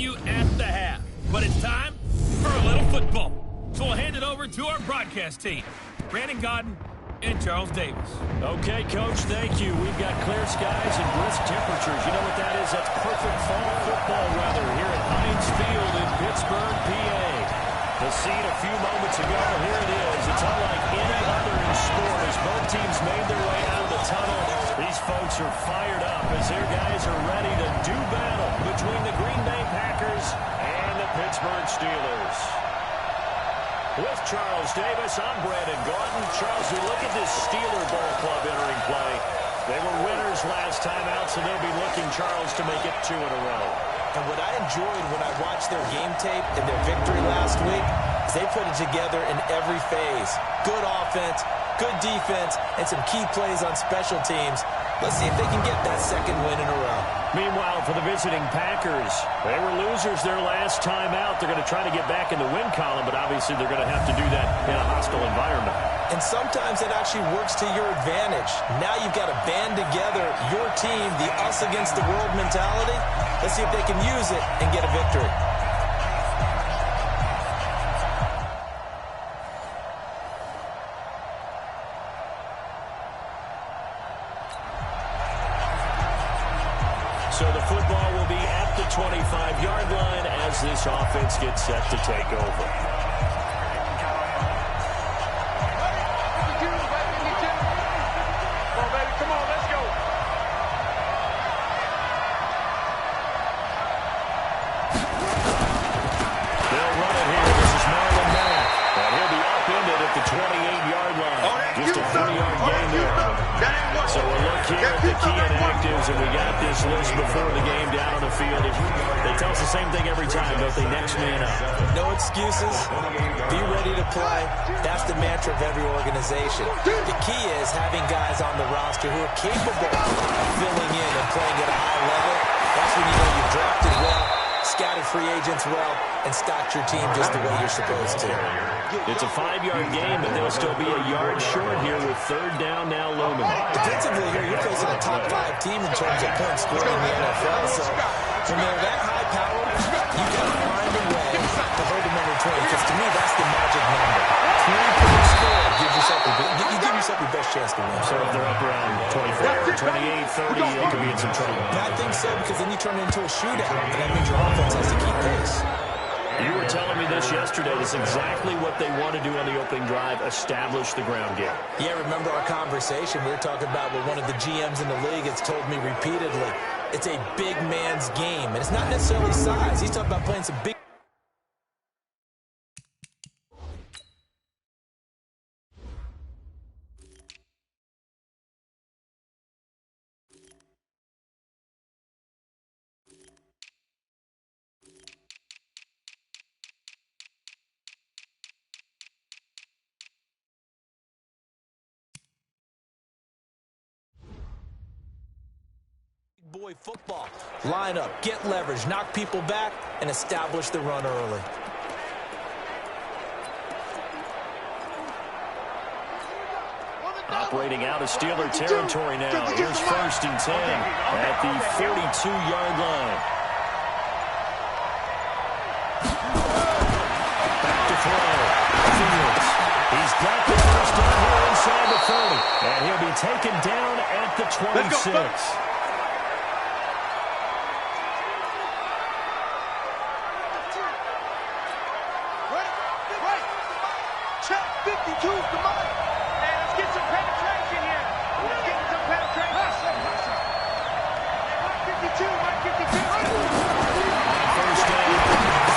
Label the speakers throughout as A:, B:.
A: you at the half. But it's time for a little football. So we'll hand it over to our broadcast team, Brandon Gaudin and Charles Davis.
B: Okay, Coach, thank you. We've got clear skies and brisk temperatures. You know what that is? That's perfect fall football weather here at Heinz Field in Pittsburgh, PA. The scene a few moments ago, here it is. It's unlike any other in sport as both teams made their way out of the tunnel. These folks are fired up as their guys are ready to do battle between the Green Bay Packers and the Pittsburgh Steelers. With Charles Davis, I'm Brandon Gaudin. Charles, we look at this Steeler Ball Club entering play. They were winners last time out, so they'll be looking, Charles, to make it 2 in a row.
C: And what I enjoyed when I watched their game tape and their victory last week is they put it together in every phase. Good offense, good defense, and some key plays on special teams. Let's see if they can get that second win in a row.
B: Meanwhile, for the visiting Packers, they were losers their last time out. They're going to try to get back in the win column, but obviously they're going to have to do that in a hostile environment.
C: And sometimes it actually works to your advantage. Now you've got to band together your team, the us against the world mentality. Let's see if they can use it and get a victory.
B: So the football will be at the 25-yard line as this offense gets set to take over. They'll run it here. This is Marlon Mack. And he'll be upended at the 28-yard line. Just a 30-yard gain there. So we'll look here at the key inactives, and we got this list before the game down on the field. They tell us the same thing every time, don't they? Next man up.
C: No excuses. Be ready to play. That's the mantra of every organization. The key is having guys on the roster who are capable of filling in and playing at a high level. That's when you know you've drafted well, scouted free agents well, and stocked your team just the way you're supposed to.
B: It's a 5-yard game, but they'll still be a yard short here with third down now looming.
C: Defensively here, you're facing a top 5 team in terms of points scored in the NFL. So when they're that high powered, you got to find a way to hold them under 20. Because to me, that's the magic number. 20 points scored gives yourself you give yourself your best chance to win.
B: So if they're up around 24, 28, 30, they could be in some trouble.
C: I think so, because then you turn it into a shootout, and that means your offense has to keep pace.
B: You were telling me this yesterday. This is exactly what they want to do on the opening drive, establish the ground game.
C: Yeah, remember our conversation? We were talking about what one of the GMs in the league has told me repeatedly. It's a big man's game, and it's not necessarily size. He's talking about playing some big... boy football. Line up, get leverage, knock people back, and establish the run early.
B: Operating out of Steeler territory now. Here's 1st and 10 at the 42-yard line. Back to throw. Fields. He's got the first down here inside the 30. And he'll be taken down at the 26.
D: Check 52's the money. Hey, let's get some penetration here. Let's get some penetration. Mike 52, Mike 52.
B: First down,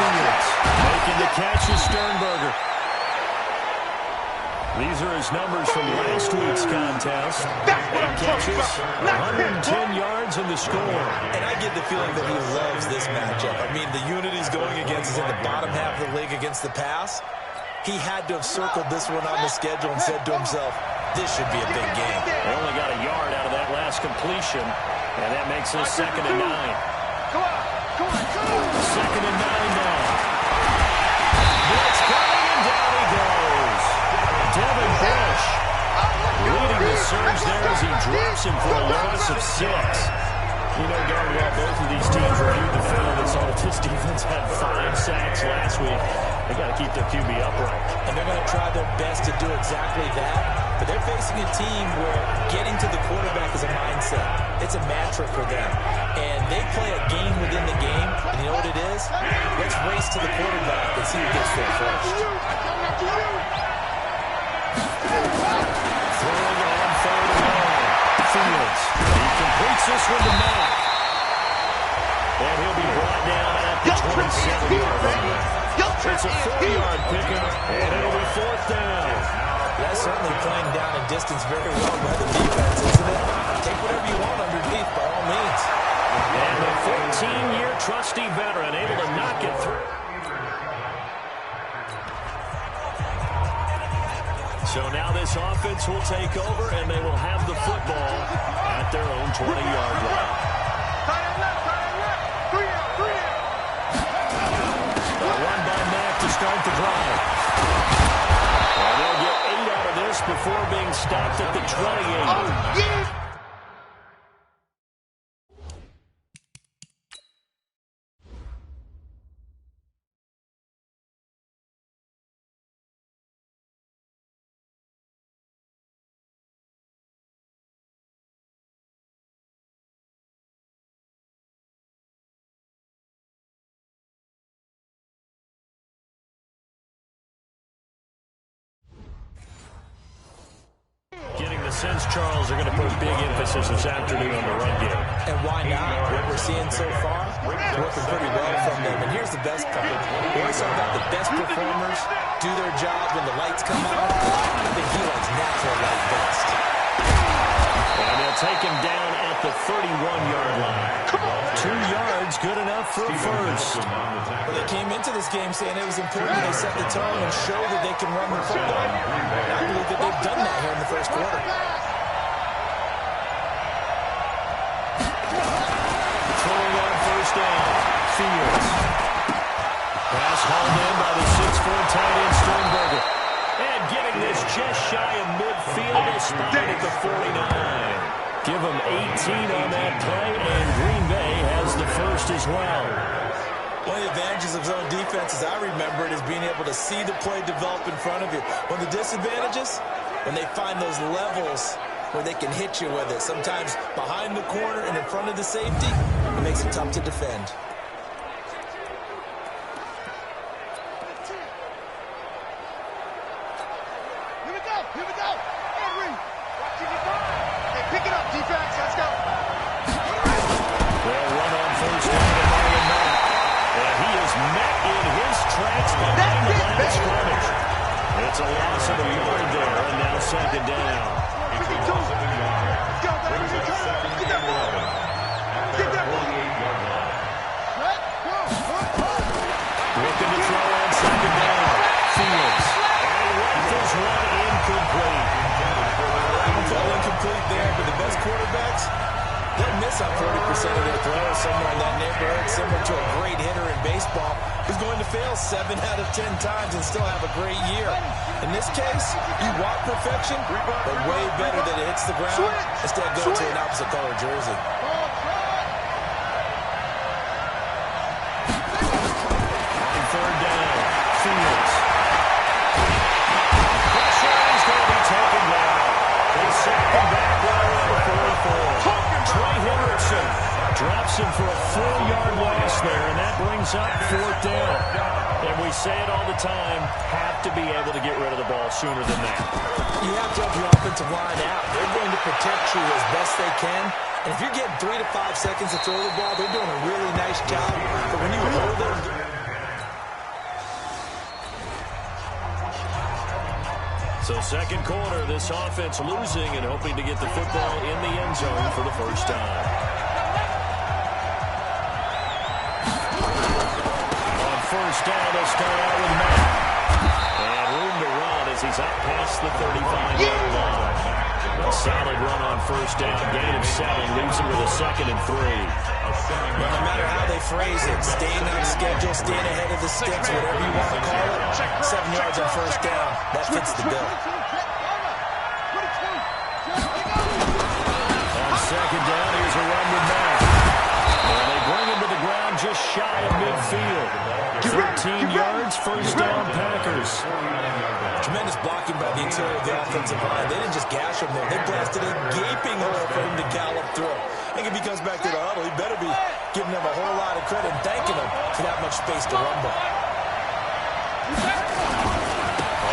B: Fields. Making the catch is Sternberger. These are his numbers from last week's contest. 8 catches, 110 yards in the score.
C: And I get the feeling that he loves this matchup. I mean, the unit he's going against is in the bottom half of the league against the pass. He had to have circled this one on the schedule and said to himself, this should be a big game.
B: They only got a yard out of that last completion, and that makes it 2nd and 9.
D: Come on.
B: 2nd and 9 now. Blitz coming, and down he goes. Devin Bush leading the surge there as he drops him for a loss of 6. You know darn well both of these teams reviewed the film and saw that this defense
C: and they're going to try their best to do exactly that. But they're facing a team where getting to the quarterback is a mindset. It's a mantra for them. And they play a game within the game, and you know what it is? Let's race to the quarterback and see who gets there first.
B: Throwing on third and long. Fields. He completes this one to Mack. And he'll be brought down at the 27-yard line. It's a 4-yard pickup, and it'll be fourth down.
C: That's certainly playing down and distance very well by the defense, isn't it? Take whatever you want underneath, by all means.
B: And the 14-year trusty veteran able to knock it through. So now this offense will take over, and they will have the football at their own 20-yard line. A run by Mack to start the drive. And they'll get 8 out of this before being stopped at the 28. Getting the sense, Charles, are going to put big emphasis this afternoon on the run game.
C: And why not? What we're seeing so far, working pretty well from them. And here's the best part. We always talk about the best performers do their job when the lights come out. I think he likes natural light best.
B: And they'll take him down at the 31-yard line. 2 yards, good enough for a first.
C: Well, they came into this game saying it was important they set the tone and show that they can run the football. And I believe that they've done that here in the first quarter.
B: Throwing on first down. Fields. Pass hauled in by the 6'4" tight end Sternberger. And getting this just shy of midfield, a spot at the 49. Give them 18 on that play, and Green Bay has the first as well.
C: One of the advantages of zone defense, as I remember it, is being able to see the play develop in front of you. One of the disadvantages, when they find those levels where they can hit you with it, sometimes behind the corner and in front of the safety, it makes it tough to defend.
D: Here we go, here we go. Henry, watching you go. Hey, pick it up, defense, let's go.
B: They'll run on first down to Marlon Mack. And he is met in his tracks behind the line of scrimmage. It's a loss of a yard there, and now second down.
D: 52. Let's go, baby. Get that ball. Get that ball. Right, go.
B: Looking to throw on second down. Fields. And he rifles one incomplete.
C: Well, incomplete there, but the best quarterbacks, they'll miss on 40% of their throws, somewhere in that neighborhood, similar to a great hitter in baseball who's going to fail 7 out of 10 times and still have a great year. In this case, you want perfection, but way better that it hits the ground instead of going to an opposite color jersey.
B: On third down, Fields. Pressure is going to be taken down. They sack him back right around the 44. Trey Hendrickson drops him for a 4-yard loss there, and that brings up fourth down. And we say it all the time, have to be able to get rid of the ball sooner than that.
C: You have to help your offensive line out. They're going to protect you as best they can. And if you're getting 3 to 5 seconds to throw the ball, they're doing a really nice job. But when you hold them,
B: so second quarter, this offense losing and hoping to get the football in the end zone for the first time. On first down, they'll start out with Mack. And room to run as he's out past the 35-yard line. A solid run on first down, gain of 7, leaves him with a 2nd and 3.
C: well, no matter how they phrase it, staying on schedule, staying ahead of the sticks, whatever you want to call it, 7 yards on first down, that fits the bill.
B: On second down, here's a run with Mack. And they bring him to the ground just shy of midfield. 13 yards, first down Packers.
C: Nice blocking by the interior of the offensive line. They didn't just gash him there. They blasted a gaping hole for him to gallop through. I think if he comes back to the huddle, he better be giving them a whole lot of credit and thanking them for that much space to rumble.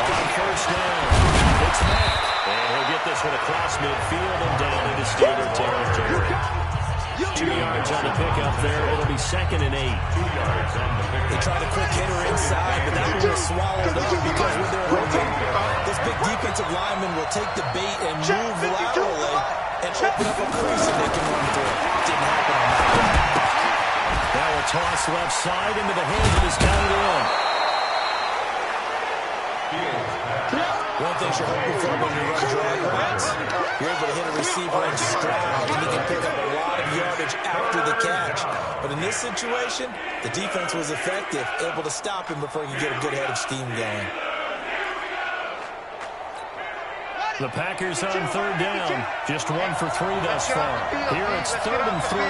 B: On first down, it's Mack. And he'll get this one across midfield and down into Steeler territory. 2 yards on the pickup there. It'll be 2nd and 8.
C: They tried a quick hitter inside, but that one was swallowed up because when they're hoping, this big defensive lineman will take the bait and move laterally and open up a crease that they can run through. Didn't happen on that one.
B: Now a toss left side into the hands of his tight end.
C: One thing you're hoping for when you run drag routes, you're able to hit a receiver in stride, and he can pick up a lot of yardage after the catch. But in this situation, the defense was effective, able to stop him before he could get a good head of steam going.
B: The Packers on 3rd down, just 1 for 3 thus far. Here it's 3rd and 3.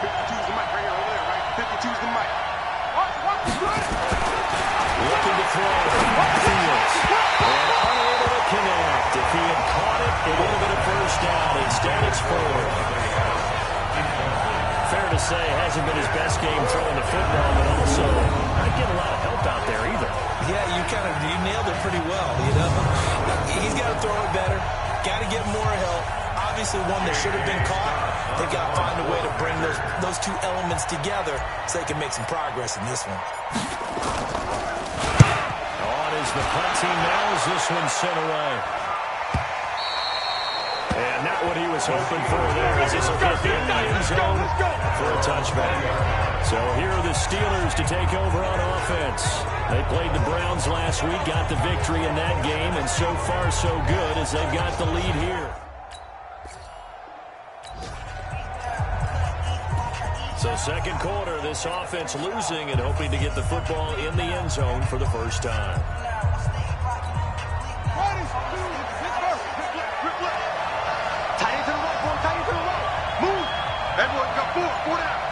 D: 52's the mic right here, over there, right? 52's the mic.
B: Looking to throw. Fields. And unable to connect. If he had caught it, it would have been a first down. Instead, it's 4th. Fair to say, hasn't been his best game throwing the football, but also not getting a lot of help out there either.
C: Yeah, you nailed it pretty well, you know. He's got to throw it better. Got to get more help. Obviously, one that should have been caught. They've got to find a way to bring those two elements together so they can make some progress in this one.
B: As the punt team nails this one sent away. And not what he was hoping for there as this will get in the end zone for a touchback. So here are the Steelers to take over on offense. They played the Browns last week, got the victory in that game, and so far so good as they've got the lead here. So second quarter, this offense losing and hoping to get the football in the end zone for the first time.
D: Tight end to the right, boy. Tight end to the right. Move. Everyone got 4 down.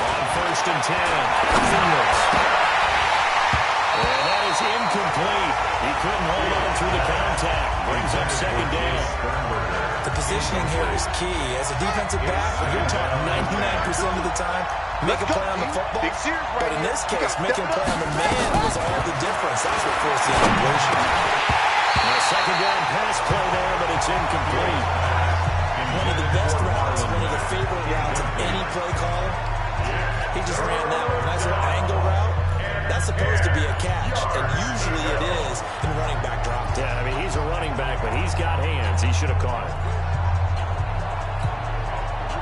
B: On 1st and 10, Fields. And that is incomplete. He couldn't hold on through the contact. Brings up 2nd down.
C: The positioning here is key. As a defensive back, you're taught 99% of the time, make a play on the football. But in this case, making a play on the man was all the difference. That's what forced the incompletion.
B: A 2nd down pass play there, but it's incomplete.
C: One of the best routes, one of the favorite routes of any play caller. He just ran that one. Nice little angle route. That's supposed to be a catch, and usually it is in running back drop.
B: Yeah, I mean, he's a running back, but he's got hands. He should have caught it.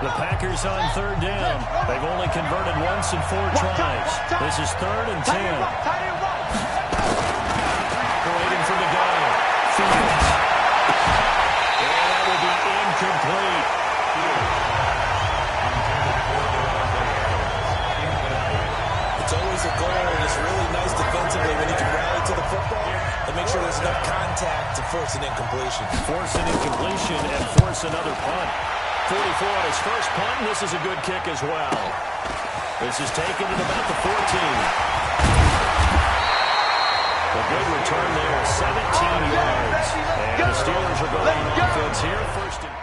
B: The Packers on 3rd down. They've only converted once in 4 tries. This is 3rd and 10. Waiting for the go. Fields. And that will be incomplete.
C: It's always a goal, and it's really nice defensively when you can rally to the football and make sure there's enough contact to force an incompletion.
B: Force an incompletion and force another punt. 44 on his first punt, and this is a good kick as well. This is taken at about the 14. A good return there, 17 yards. And the Steelers are going on offense here. First and...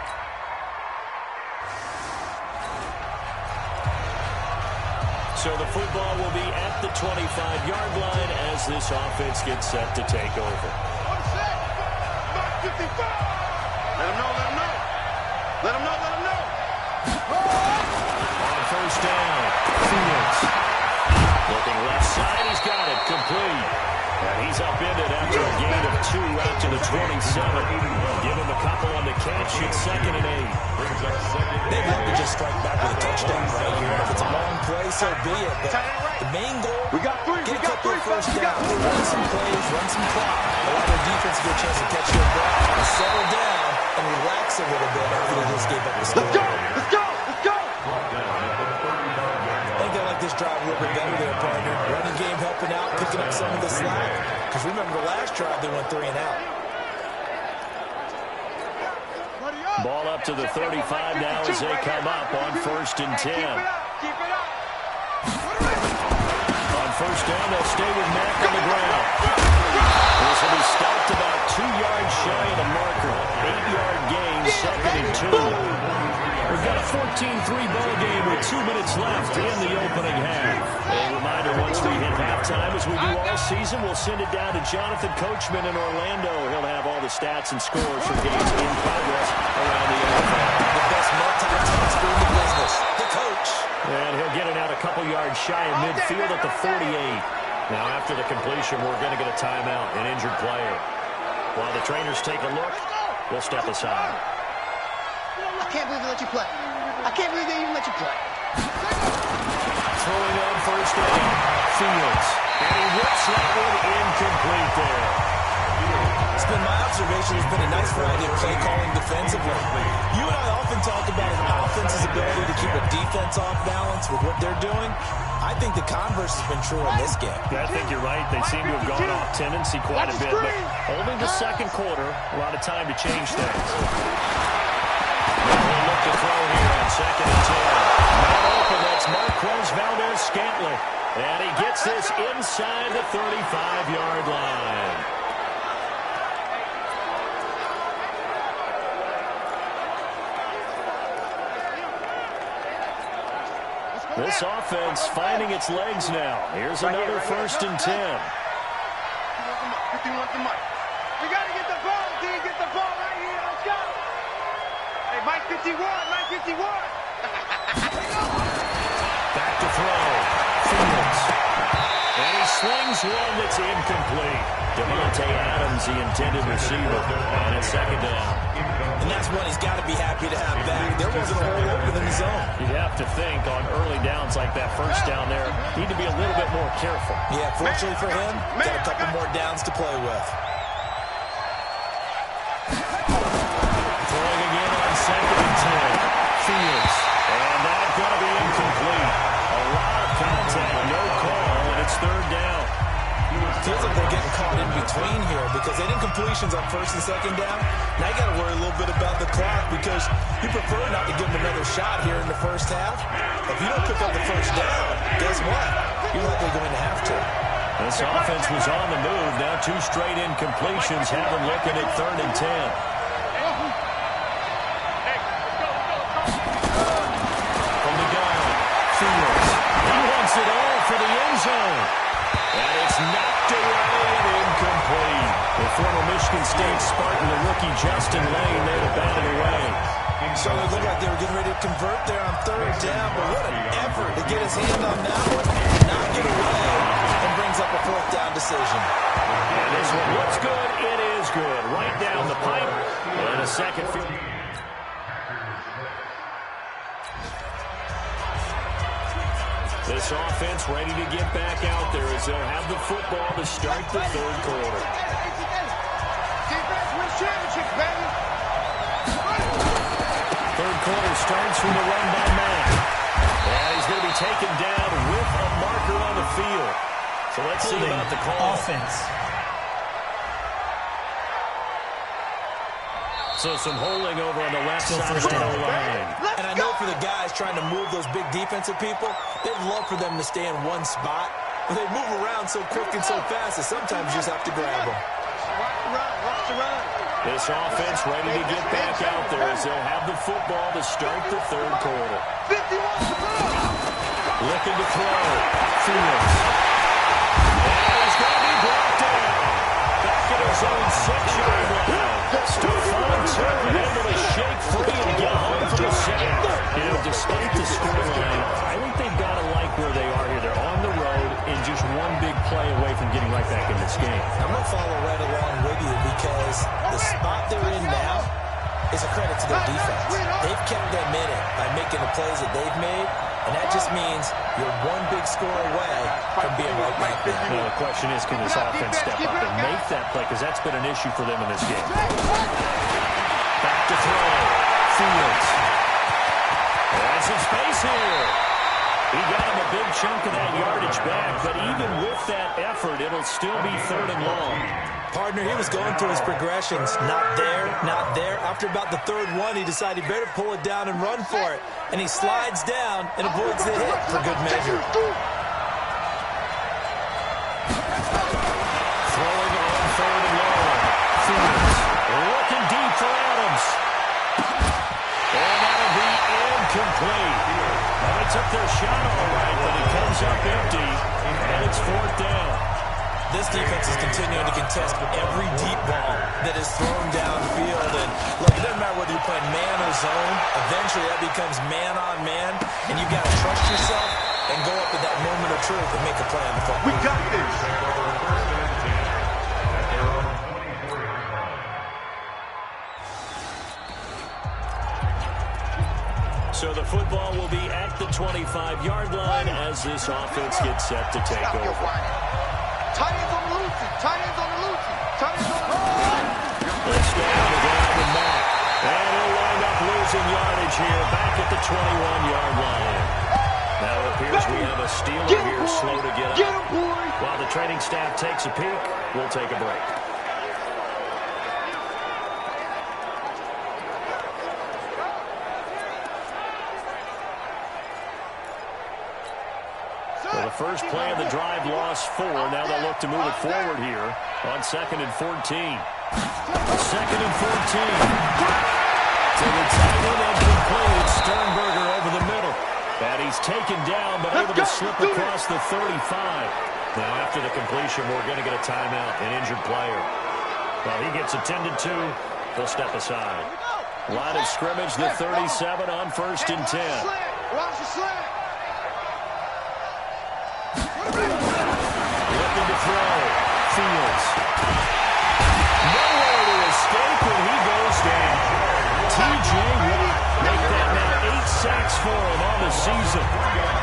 B: So the football will be at the 25-yard line as this offense gets set to take over.
D: Let him know, let him know. Let him know, let him know.
B: On 1st down, Fields. Looking left side, he's got it, complete. And he's upended after a gain of 2 out to the 27. Give him a couple on the catch, it's 2nd and 8.
C: They'd love to just strike back with a touchdown right here. If it's a long play, so be it. But the main goal, get a couple of first downs, run some plays, run some clock. Allow their defense to get a chance to catch their breath and settle down and relax a little bit after they just gave up the score.
D: Let's go, let's go, let's go.
C: I think they like this drive a little bit better there, partner. Running game helping out, picking up some of the slack. Because remember the last drive, they went 3 and out.
D: Buddy up.
B: Ball up to the 35 now as they come up on 1st and 10. On 1st down, they'll stay with Mack on the ground. This will be stopped about 2 yards shy of the marker. 8-yard gain, 2nd and 2. We've got a 14-3 ball game with 2 minutes left in the opening half. A reminder, once we hit halftime, as we do all season, we'll send it down to Jonathan Coachman in Orlando. He'll have all the stats and scores for games in progress around the NFL.
C: The best multitasker in the business, the coach.
B: And he'll get it out a couple yards shy of midfield at the 48. Now, after the completion, we're going to get a timeout, an injured player. While the trainers take a look, we'll step aside.
E: I can't believe they let you play. I can't believe they even let you play.
B: Throwing on 1st down, Fields. And he whips that one incomplete there.
C: It's been my observation there's been a nice variety of play calling defensively. You and I often talk about an offense's ability to keep a defense off balance with what they're doing. I think the converse has been true in this game.
B: Yeah, I think you're right. They seem to have gone off tendency quite a bit, but only the second quarter, a lot of time to change things. We'll look to throw here on 2nd and 10. Not open, that's Marquez Valdez-Scantling. And he gets this inside the 35-yard line. This offense finding its legs now. Here's another 1st and 10.
E: We got to get the ball, D. Get the ball right here. Let's go. Hey, Mike 51. Mike 51.
B: Back to throw. Fields. And he slings one that's incomplete. Davante Adams, the intended receiver. And it's 2nd down.
C: And that's one he's got to be happy to have back. There wasn't a hole open in the zone.
B: You'd have to think on early downs like that 1st down there, need to be a little bit more careful.
C: Yeah, fortunately for him, got a couple more downs to play with.
B: Throwing again on 2nd and 10. Fields. And that's going to be incomplete. A lot of contact, no call, and it's 3rd down.
C: Feels like they're getting caught in between here because they didn't completions on 1st and 2nd down. Now you got to worry a little bit about the clock because you prefer not to give them another shot here in the 1st half. If you don't pick up the 1st down, guess what? You're likely going to have to.
B: This offense was on the move. Now 2 straight incompletions have them looking at 3rd and 10. From the gun, Fields. He wants it all for the end zone. And it's knocked away and incomplete. The former Michigan State Spartan, the rookie Justin Lane, there to bat it away.
C: So it looked like they were getting ready to convert there on 3rd down, but what an effort to get his hand on that one, knock it away, and brings up a 4th down decision.
B: And this one looks good. It is good. Right down the pipe. And a second field. This offense ready to get back out there as they'll have the football to start the 3rd quarter.
E: Defense wins championships, baby.
B: 3rd quarter starts from the run by Mack. And he's going to be taken down with a marker on the field. So let's see about the call.
F: Offense.
B: So some holding over on the left side of the line.
C: And I know for the guys trying to move those big defensive people, they'd love for them to stay in one spot. But they move around so quick and so fast that sometimes you just have to grab them.
B: This offense ready to get back out there as they'll have the football to start the 3rd quarter. Looking to throw. Fields. And he's going to be brought down. Back at his own 6-yard line. Stephon Tuitt able to shake free and get home for the sack. You know, despite the scoreline, I think they've got to like where they are here. They're on the road and just one big play away from getting right back in this game.
C: I'm going to follow right along with you because the spot they're in now is a credit to their defense. They've kept them in it by making the plays that they've made, and that just means you're one big score away from being right back there.
B: Now, the question is, can this offense step up and make that play? Because that's been an issue for them in this game. Back to throw. Fields. There's some space here. He got him a big chunk of that yardage back, but even with that effort, it'll still be 3rd and long.
C: Partner, he was going through his progressions. Not there, not there. I after about the third one, he decided he better pull it down and run for it. And he slides down and avoids the hit for good measure.
B: Throwing on third and long. Fields looking deep for Adams. And that'll be incomplete. Well, they took their shot all right, but it comes up empty, and it's fourth down.
C: This defense is continuing to contest every deep ball that is thrown downfield. And look, it doesn't matter whether you're playing man or zone. Eventually, that becomes man on man, and you've got to trust yourself and go up at that moment of truth and make a play on the football.
D: We got this.
B: So the football will be at the 25-yard line as this offense gets set to take over.
E: Tight ends on the loosey. Tight ends on the loosey. Tight ends on the loosey.
B: Let's go on the ground with Mack. And he'll wind up losing yardage here back at the 21-yard line. Now it appears we have a Steeler here slow to get up.
E: Get him, boy.
B: While the training staff takes a peek, we'll take a break. Well, the first play of the drive lost 4. Now they'll look to move it forward here on 2nd and 14. 2nd and 14. To the tight end and complete. Sternberger over the middle. And he's taken down, but able to slip across the 35. Now after the completion, we're going to get a timeout, an injured player. Well, he gets attended to. He'll step aside. Line of scrimmage, the 37 on 1st and 10.
E: Watch the slant.
B: Looking to throw. Fields. Nowhere to escape, and he goes down. T.J. Watt make that now 8 sacks for him on the season.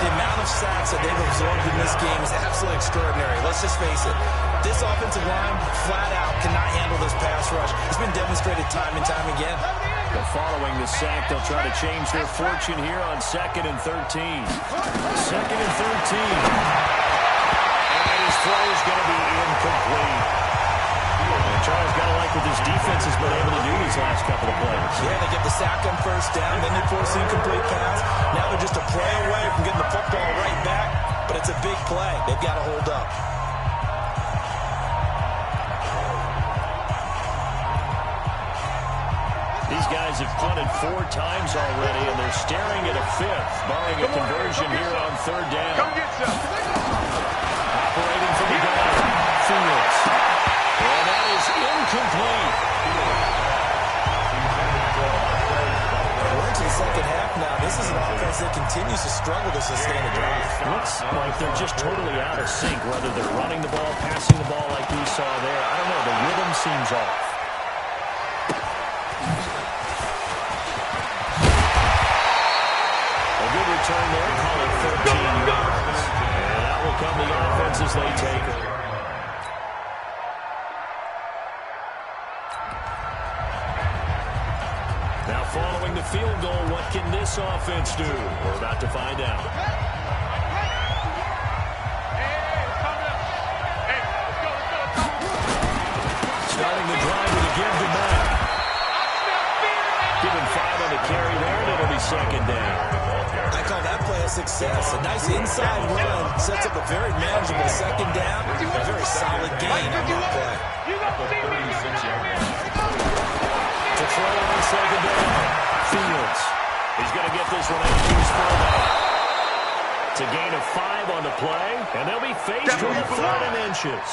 C: The amount of sacks that they've absorbed in this game is absolutely extraordinary. Let's just face it. This offensive line, flat out, cannot handle this pass rush. It's been demonstrated time and time again.
B: But following the sack, they'll try to change their fortune here on 2nd and 13. 2nd and 13. And his throw is going to be incomplete. And Charles got to like what this defense has been able to do these last couple of plays.
C: Yeah, they get the sack on first down, then they force the incomplete pass. Now they're just a play away from getting the football right back, but it's a big play. They've got to hold up.
B: These guys have punted 4 times already, and they're staring at a 5th, barring a conversion here on 3rd down.
E: Come get some.
B: Operating from the gun. Fields. And that is incomplete.
C: We're into the second half now. This is an offense that continues to struggle to sustain a drive.
B: Looks like they're just totally out of sync, whether they're running the ball, passing the ball like we saw there. I don't know. The rhythm seems off. A good return there. Call it 13 yards. And that will come the offense as they take it. Now following the field goal, what can this offense do? We're about to find out. Starting the drive with a give to Mack. Give him 5 on the carry there, and it'll be 2nd down.
C: I call that play a success. A nice inside run sets up a very manageable 2nd down. A very solid gain on that play.
B: To throw on 2nd down. Fields. He's going to get this one out of his fullback. It's a gain of 5 on the play, and they'll be faced with a 3rd and inches.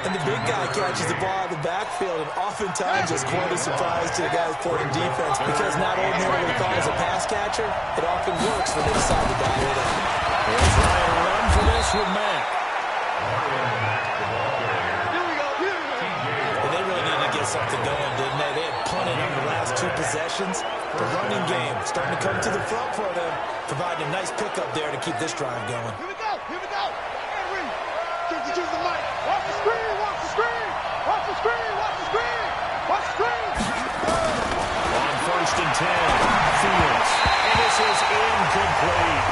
C: And the big guy catches the ball out of the backfield, and oftentimes it's quite a surprise to the guys playing defense because not ordinarily thought as a pass catcher, it often works when they decide to dial it up.
B: Here's Ryan run for this with Mack.
C: And they really needed to get something going, didn't they? They had punted on the last 2 possessions. The running game starting to come to the front for them, providing a nice pickup there to keep this drive going.
E: Here we go. Here we go. Hey, Reed. Get the mic. Watch the screen. Watch the screen. Watch the screen. Watch the screen. Watch the screen.
B: On 1st and 10, Fields. And this is incomplete.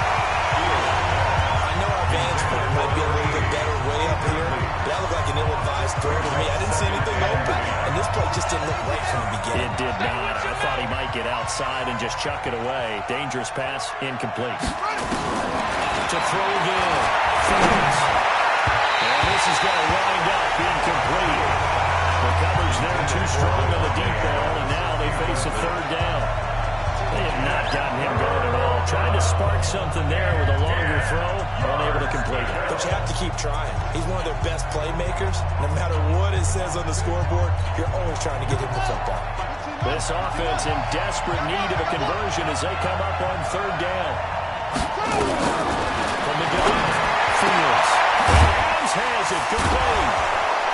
C: I know our vantage point might be a little bit better way up here, but that looked like an ill-advised throw to me. I didn't see anything open, and this play just didn't look right from the beginning.
B: It did not. I might get outside and just chuck it away. Dangerous pass, incomplete. To throw again. Fields. And this is going to wind up incomplete. The coverage there too strong on the deep ball, and now they face a third down. They have not gotten him going at all. Trying to spark something there with a longer throw, unable to complete it.
C: But you have to keep trying. He's one of their best playmakers. No matter what it says on the scoreboard, you're always trying to get him the football.
B: This offense in desperate need of a conversion as they come up on third down. From the gun, Fields. Adams has it, complete.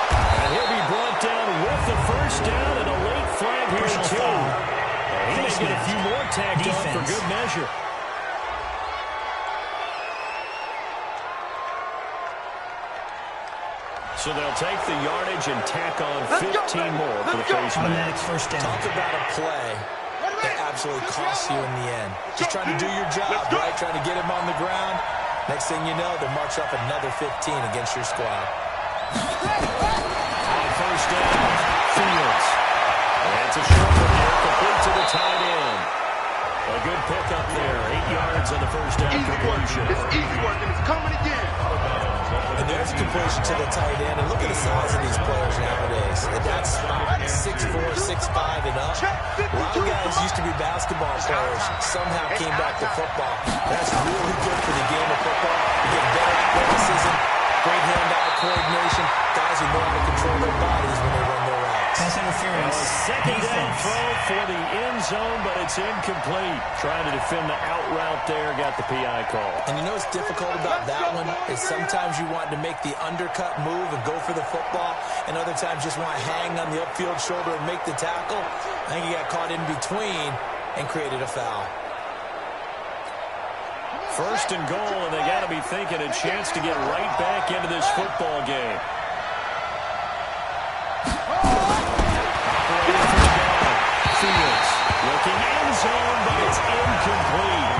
B: And he'll be brought down with the first down and a late flag here too. He may get a few more tagged on for good measure. So they'll take the yardage and tack on 15 more for the first down.
C: Talk about a play that absolutely costs you in the end. Just trying to do your job, right? Trying to get him on the ground. Next thing you know, they march up another 15 against your squad.
B: On first down, Fields. And it's a short one here, complete to the tight end. A good pickup there, 8 yards on the first down completion.
E: It's easy work, and it's coming again.
C: And there's a completion to the tight end. And look at the size of these players nowadays. And that's 6'4", 6'5", and up. A lot of guys used to be basketball players. Somehow came back to football. That's really good for the game of football. You get better athleticism, great hand-eye coordination. Guys who know how to control their bodies when they run their routes.
F: Pass interference.
B: Second down throw for the end zone, but it's incomplete. Trying to defend the out route there, got the PI call.
C: And you know what's difficult about that one is sometimes you want to make the undercut move and go for the football, and other times just want to hang on the upfield shoulder and make the tackle. I think he got caught in between and created a foul.
B: First and goal, and they got to be thinking a chance to get right back into this football game. Fields looking end zone, but it's incomplete.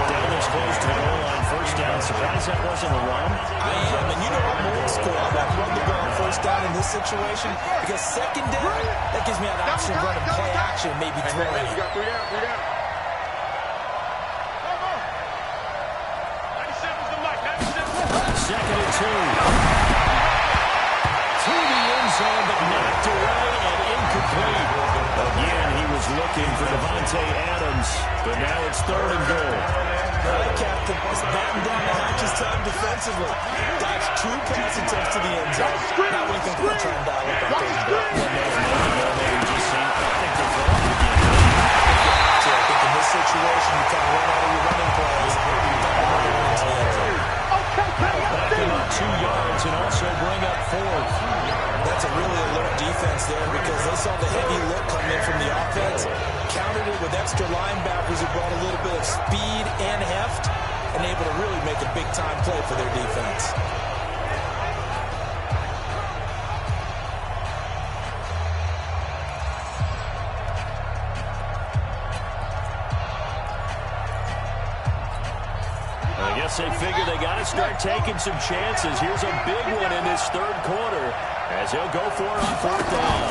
B: Down as close to the goal line, first down. Surprised that wasn't a run.
C: I am, and you know I'm old school. I want to run the ball on first down in this situation because second down, that gives me an option of running play action, maybe throwing it.
E: You got 3 down, 3 down.
B: Second and 2. To the end zone, but knocked away and incomplete. Again, he was looking for Devontae Adams, but now it's third and goal.
C: Captain was batting down the hatches time defensively. Dodged 2 pass attempts to the end zone. Now we think we'll try and dial up that third down. I think in this situation, you kind of run out of your running plays.
B: Back him up 2 yards and also bring up 4th.
C: That's a really alert defense there because they saw the heavy look come in from the offense, countered it with extra linebackers who brought a little bit of speed and heft, and able to really make a big-time play for their defense.
B: I guess they figure they got to start taking some chances. Here's a big one in this third quarter as he'll go for it on fourth down.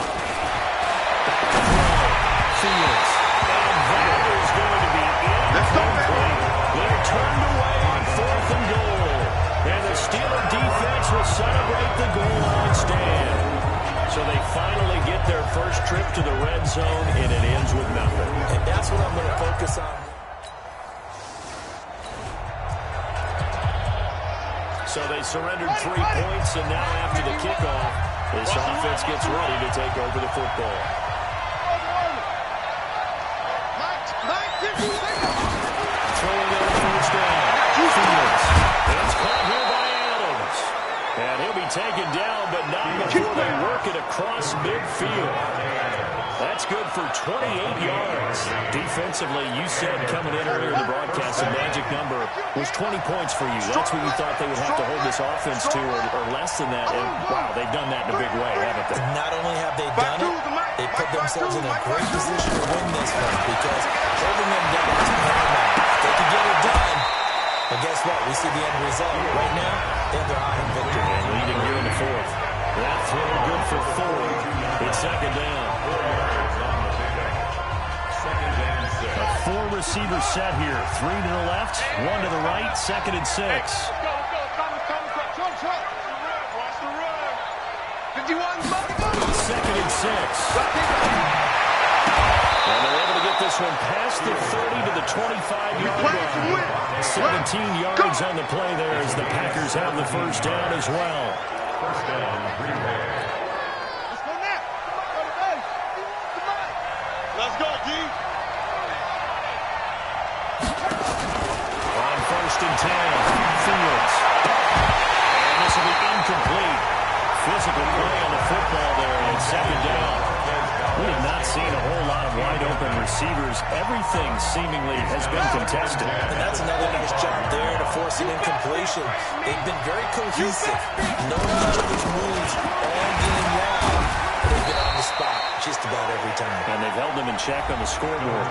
B: Fields. And that is going to be incomplete. They're turned away on fourth and goal. And the Steeler defense will celebrate the goal line stand. So they finally get their first trip to the red zone, and it ends with nothing.
C: And that's what I'm going to focus on.
B: So they surrendered 3 points, and now after the kickoff, this offense gets ready to take over the football. Throwing in first down. Fields. It's caught here by Adams. And he'll be taken down, but not before they work it across midfield. That's good for 28 yards. Defensively, you said coming in earlier in the broadcast, the magic number was 20 points for you. That's what you thought they would have to hold this offense to, or less than that. And, wow, they've done that in a big way, haven't they?
C: Not only have they done it, they put themselves in a great position to win this one because holding them down is paramount. They can get it done, but guess what? We see the end result. Right now, they have their eye on victory.
B: And leading here in the fourth. That throw good for 4. It's second down. 4 receivers set here. 3 to the left, 1 to the right, 2nd and 6.
E: Let's go. Watch the run. 51,
B: 2nd and 6. And they're able to get this one past the 30 to the 25-yard line. 17 yards on the play there as the Packers have the first down as well.
D: First down, Green Bay.
E: Let's go, D.
B: On 1st and 10, Fields. And this will be incomplete. Physical play on the football there, and 2nd down. We have not seen a whole lot of wide-open receivers. Everything seemingly has been contested.
C: And that's another nice job there to force an incompletion. They've been very cohesive. No turnovers moves all game long. They've been on the spot just about every time.
B: And they've held them in check on the scoreboard.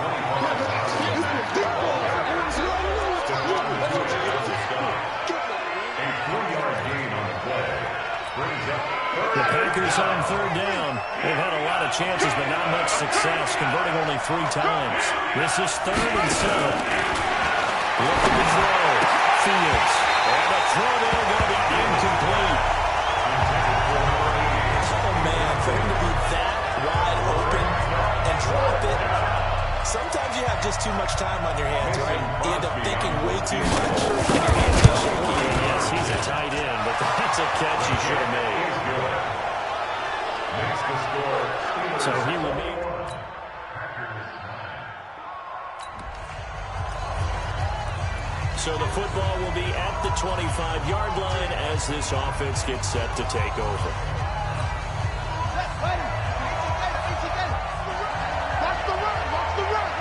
B: The Packers on 3rd down. They've had a lot of chances, but not much success, converting only 3 times. This is 3rd and 7. Looking to throw. Fields. And the throw there going to be incomplete.
C: Oh, man, for him to be that wide open and drop it. Sometimes you have just too much time on your hands, right? You end up thinking way too much, and your hands get shaky.
B: Yes, he's a tight end, but that's a catch he should have made.
D: Next to score.
B: So he will make. So the football will be at the 25-yard line as this offense gets set to take over.
E: Watch the run.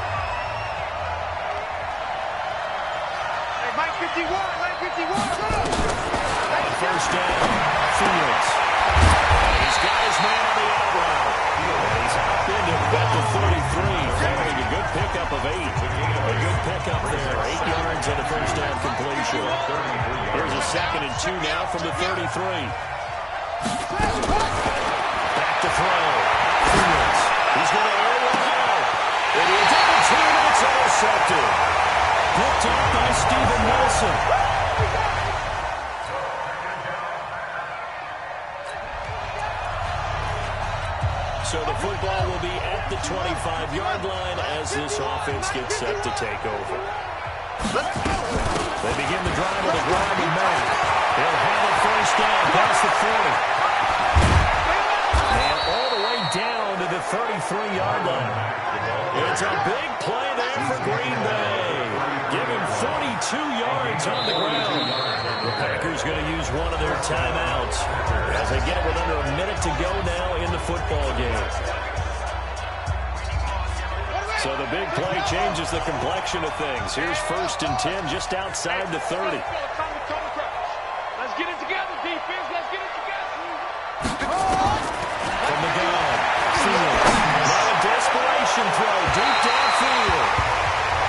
E: Hey, Mike 51.
B: On 1st down, Fields. He's got his man on the out route. He's up into at the 33, following a good pickup of 8. A good pickup there, 8 yards on a first down completion. Here's a 2nd and 2 now from the 33. Back to throw. Fields. He's going to air one out. And he double team, and it's intercepted. Picked up by Steven Nelson. So the football will be at the 25-yard line as this offense gets set to take over. They begin the drive with a grab and Mack. They'll have a first down past the 40. And all the way down to the 33-yard line. It's a big play there for Green Bay. Giving 42 yards on the ground. The Packers going to use one of their timeouts as they get it with under a minute to go now in the football game. So the big play changes the complexion of things. Here's 1st and 10 just outside the 30.
E: Let's get it together, defense. Let's get it together.
B: From the gun, Fields. Now a desperation throw deep downfield.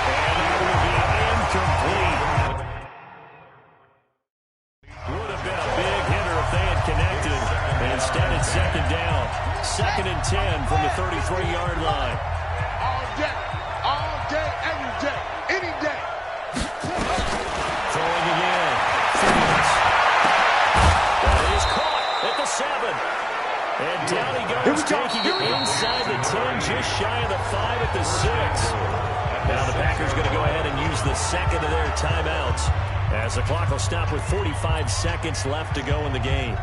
B: And it will be incomplete. Would have been a big hitter if they had connected. And instead it's 2nd down. 2nd and 10 from the 33-yard line.
E: All day, every day, any day.
B: Throwing again. Fields. That is caught at the 7. And down he goes, taking it inside the 10, just shy of the 5 at the 6. Now the Packers going to go ahead and use the 2nd of their timeouts as the clock will stop with 45 seconds left to go in the game.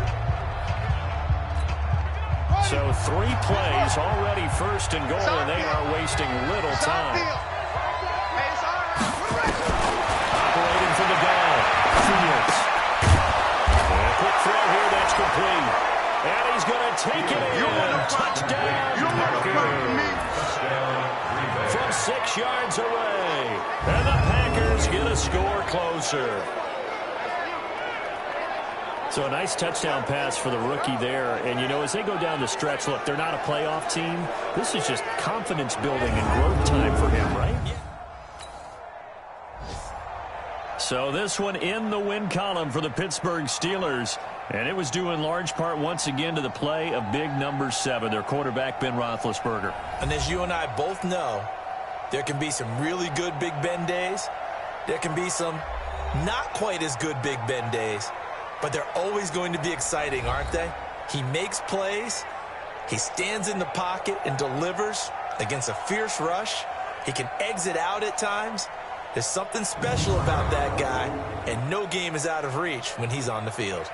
B: So 3 plays already 1st and goal, and they are wasting little time. Operating from the gun, Fields. And a quick throw here, that's complete. And he's going to take it in. Touchdown, Packers. From 6 yards away. And the Packers get a score closer. So a nice touchdown pass for the rookie there. And, you know, as they go down the stretch, look, they're not a playoff team. This is just confidence building and growth time for him, right? So this one in the win column for the Pittsburgh Steelers. And it was due in large part once again to the play of big number 7, their quarterback, Ben Roethlisberger.
C: And as you and I both know, There can be some really good Big Ben days. There can be some not quite as good Big Ben days. But they're always going to be exciting, aren't they? He makes plays. He stands in the pocket and delivers against a fierce rush. He can exit out at times. There's something special about that guy, and no game is out of reach when he's on the field.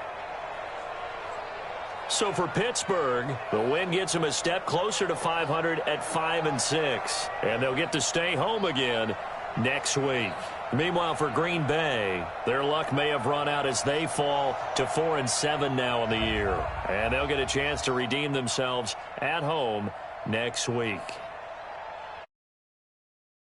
B: So for Pittsburgh, the win gets them a step closer to 500 at 5-6. And they'll get to stay home again next week. Meanwhile, for Green Bay, their luck may have run out as they fall to 4-7 now in the year. And they'll get a chance to redeem themselves at home next week.